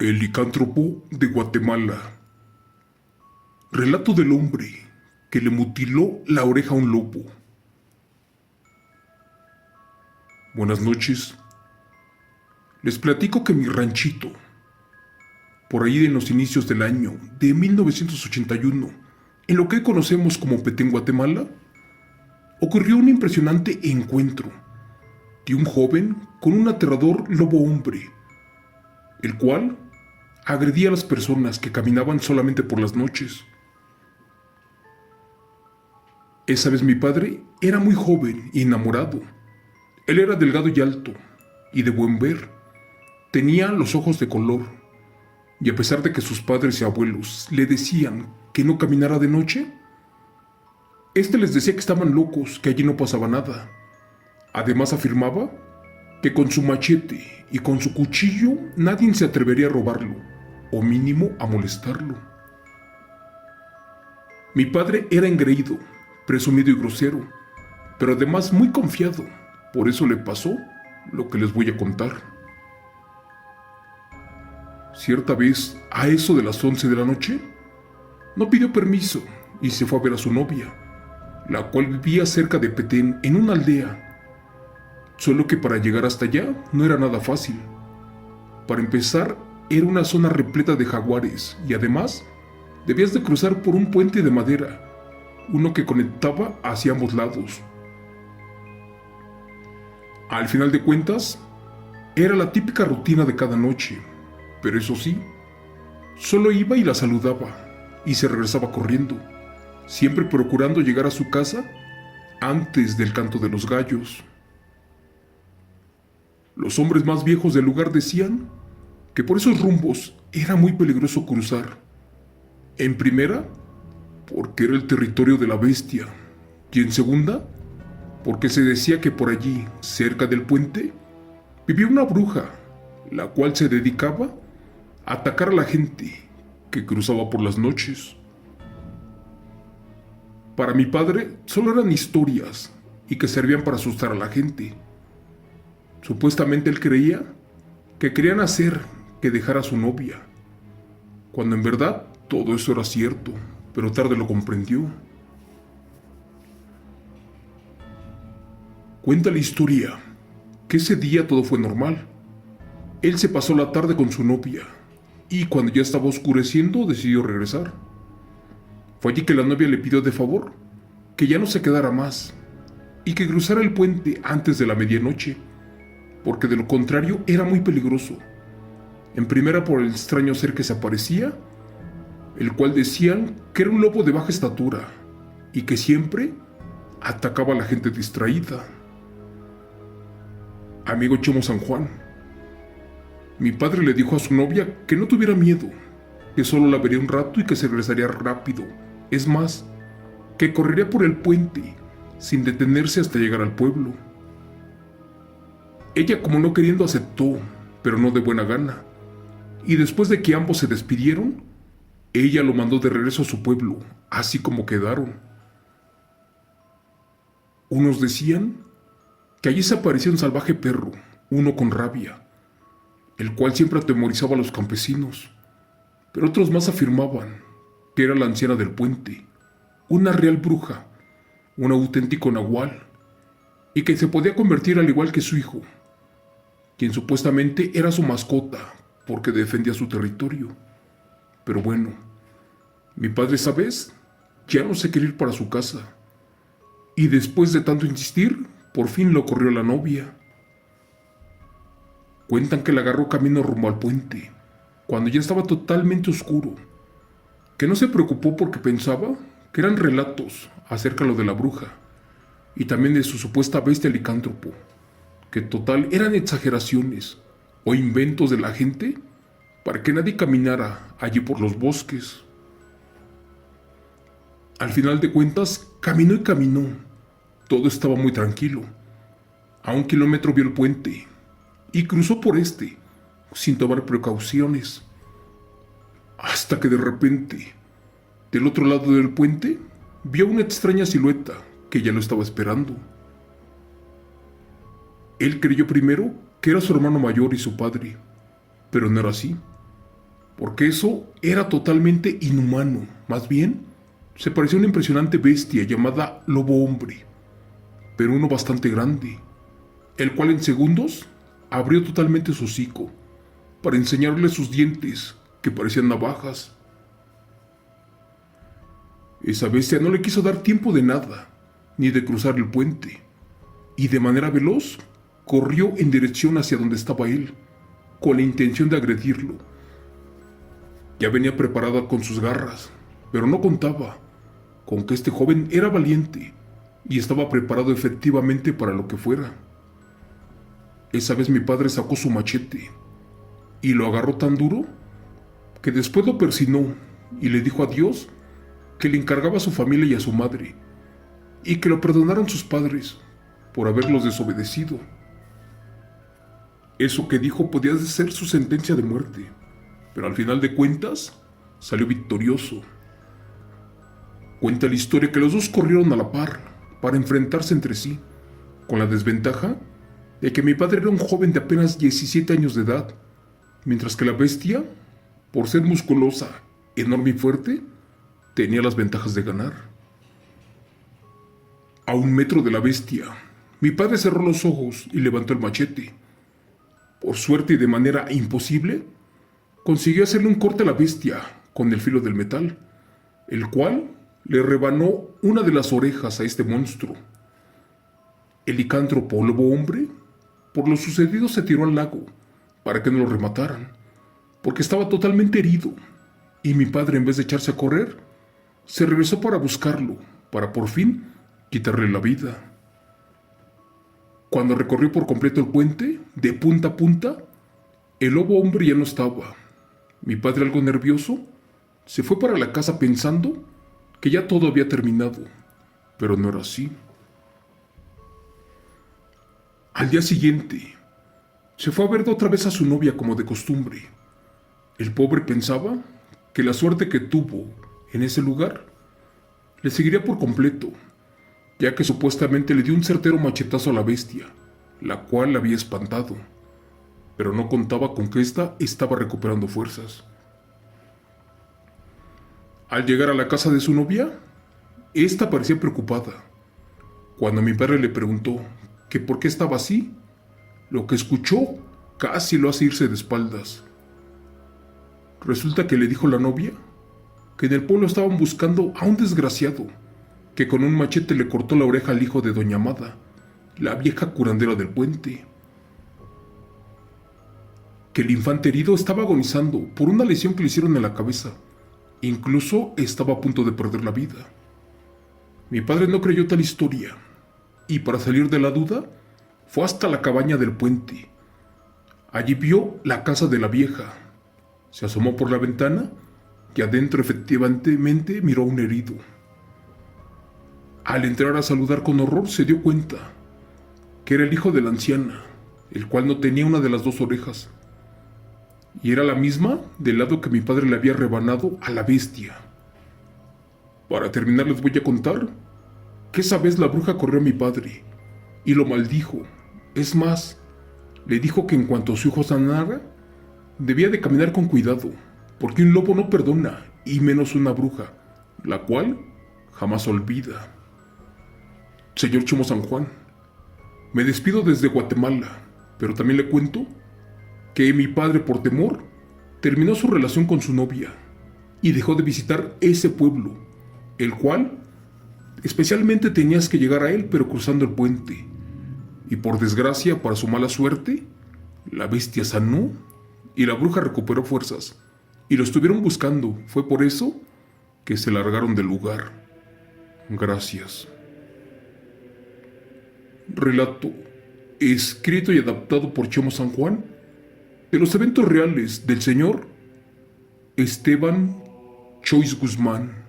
El licántropo de Guatemala. Relato del hombre que le mutiló la oreja a un lobo. Buenas noches. Les platico que mi ranchito, por ahí en los inicios del año de 1981, en lo que hoy conocemos como Petén, Guatemala, ocurrió un impresionante encuentro de un joven con un aterrador lobo hombre, el cual agredía a las personas que caminaban solamente por las noches. Esa vez mi padre era muy joven y enamorado. Él era delgado y alto, y de buen ver. Tenía los ojos de color, y a pesar de que sus padres y abuelos le decían que no caminara de noche, este les decía que estaban locos, que allí no pasaba nada. Además afirmaba que con su machete y con su cuchillo nadie se atrevería a robarlo, o mínimo a molestarlo. Mi padre era engreído, presumido y grosero, pero además muy confiado. Por eso le pasó lo que les voy a contar. Cierta vez, a eso de las 11 de la noche, no pidió permiso y se fue a ver a su novia, la cual vivía cerca de Petén en una aldea. Solo que para llegar hasta allá no era nada fácil. Para empezar, era una zona repleta de jaguares y además debías de cruzar por un puente de madera, uno que conectaba hacia ambos lados. Al final de cuentas, era la típica rutina de cada noche, pero eso sí, solo iba y la saludaba y se regresaba corriendo, siempre procurando llegar a su casa antes del canto de los gallos. Los hombres más viejos del lugar decían que por esos rumbos era muy peligroso cruzar. En primera, porque era el territorio de la bestia, y en segunda, porque se decía que por allí, cerca del puente, vivía una bruja, la cual se dedicaba a atacar a la gente que cruzaba por las noches. Para mi padre solo eran historias y que servían para asustar a la gente. Supuestamente él creía que querían hacer que dejara a su novia, cuando en verdad todo eso era cierto, pero tarde lo comprendió. Cuenta la historia que ese día todo fue normal. Él se pasó la tarde con su novia y cuando ya estaba oscureciendo decidió regresar. Fue allí que la novia le pidió de favor que ya no se quedara más y que cruzara el puente antes de la medianoche, porque de lo contrario era muy peligroso. En primera por el extraño ser que se aparecía, el cual decían que era un lobo de baja estatura y que siempre atacaba a la gente distraída. Amigo Chomo San Juan, mi padre le dijo a su novia que no tuviera miedo, que solo la vería un rato y que se regresaría rápido. Es más, que correría por el puente sin detenerse hasta llegar al pueblo. Ella, como no queriendo, aceptó, pero no de buena gana, y después de que ambos se despidieron, ella lo mandó de regreso a su pueblo, así como quedaron. Unos decían que allí se aparecía un salvaje perro, uno con rabia, el cual siempre atemorizaba a los campesinos, pero otros más afirmaban que era la anciana del puente, una real bruja, un auténtico nahual, y que se podía convertir al igual que su hijo, quien supuestamente era su mascota porque defendía su territorio. Pero bueno, mi padre esa vez ya no se quería ir para su casa, y después de tanto insistir, por fin lo corrió la novia. Cuentan que le agarró camino rumbo al puente, cuando ya estaba totalmente oscuro, que no se preocupó porque pensaba que eran relatos acerca de lo de la bruja, y también de su supuesta bestia licántropo, que total eran exageraciones o inventos de la gente para que nadie caminara allí por los bosques. Al final de cuentas, caminó y caminó. Todo estaba muy tranquilo. A 1 kilómetro vio el puente y cruzó por este, sin tomar precauciones. Hasta que de repente, del otro lado del puente, vio una extraña silueta que ya lo estaba esperando. Él creyó primero que era su hermano mayor y su padre, pero no era así. porque eso era totalmente inhumano. Más bien, se parecía a una impresionante bestia llamada lobo hombre, pero uno bastante grande, el cual en segundos abrió totalmente su hocico para enseñarle sus dientes, que parecían navajas. Esa bestia no le quiso dar tiempo de nada, ni de cruzar el puente, y de manera veloz corrió en dirección hacia donde estaba él, con la intención de agredirlo. Ya venía preparada con sus garras, pero no contaba con que este joven era valiente y estaba preparado efectivamente para lo que fuera. Esa vez mi padre sacó su machete y lo agarró tan duro que después lo persinó y le dijo a Dios que le encargaba a su familia y a su madre y que lo perdonaran sus padres por haberlos desobedecido. Eso que dijo podía ser su sentencia de muerte, pero al final de cuentas salió victorioso. Cuenta la historia que los dos corrieron a la par para enfrentarse entre sí, con la desventaja de que mi padre era un joven de apenas 17 años de edad, mientras que la bestia, por ser musculosa, enorme y fuerte, tenía las ventajas de ganar. A 1 metro de la bestia, mi padre cerró los ojos y levantó el machete. Por suerte y de manera imposible, consiguió hacerle un corte a la bestia con el filo del metal, el cual le rebanó una de las orejas a este monstruo. El licántropo lobo hombre, por lo sucedido, se tiró al lago para que no lo remataran, porque estaba totalmente herido, y mi padre, en vez de echarse a correr, se regresó para buscarlo, para por fin quitarle la vida. Cuando recorrió por completo el puente, de punta a punta, el lobo hombre ya no estaba. Mi padre, algo nervioso, se fue para la casa pensando que ya todo había terminado, pero no era así. Al día siguiente, se fue a ver otra vez a su novia como de costumbre. El pobre pensaba que la suerte que tuvo en ese lugar le seguiría por completo, ya que supuestamente le dio un certero machetazo a la bestia, la cual la había espantado, pero no contaba con que ésta estaba recuperando fuerzas. Al llegar a la casa de su novia, ésta parecía preocupada. Cuando mi padre le preguntó que por qué estaba así, lo que escuchó casi lo hace irse de espaldas. Resulta que le dijo la novia que en el pueblo estaban buscando a un desgraciado que con un machete le cortó la oreja al hijo de doña Amada, la vieja curandera del puente. Que el infante herido estaba agonizando por una lesión que le hicieron en la cabeza. Incluso estaba a punto de perder la vida. Mi padre no creyó tal historia, y para salir de la duda, fue hasta la cabaña del puente. Allí vio la casa de la vieja. Se asomó por la ventana y adentro efectivamente miró a un herido. Al entrar a saludar con horror se dio cuenta que era el hijo de la anciana, el cual no tenía una de las dos orejas, y era la misma del lado que mi padre le había rebanado a la bestia. Para terminar les voy a contar que esa vez la bruja corrió a mi padre y lo maldijo. Es más, le dijo que en cuanto su hijo sanara, debía de caminar con cuidado, porque un lobo no perdona, y menos una bruja, la cual jamás olvida. Señor Chemo San Juan, me despido desde Guatemala, pero también le cuento que mi padre, por temor, terminó su relación con su novia y dejó de visitar ese pueblo, el cual especialmente tenías que llegar a él pero cruzando el puente. Y por desgracia, para su mala suerte, la bestia sanó y la bruja recuperó fuerzas y lo estuvieron buscando. Fue por eso que se largaron del lugar. Gracias. Relato escrito y adaptado por Chemo San Juan de los eventos reales del señor Esteban Chois Guzmán.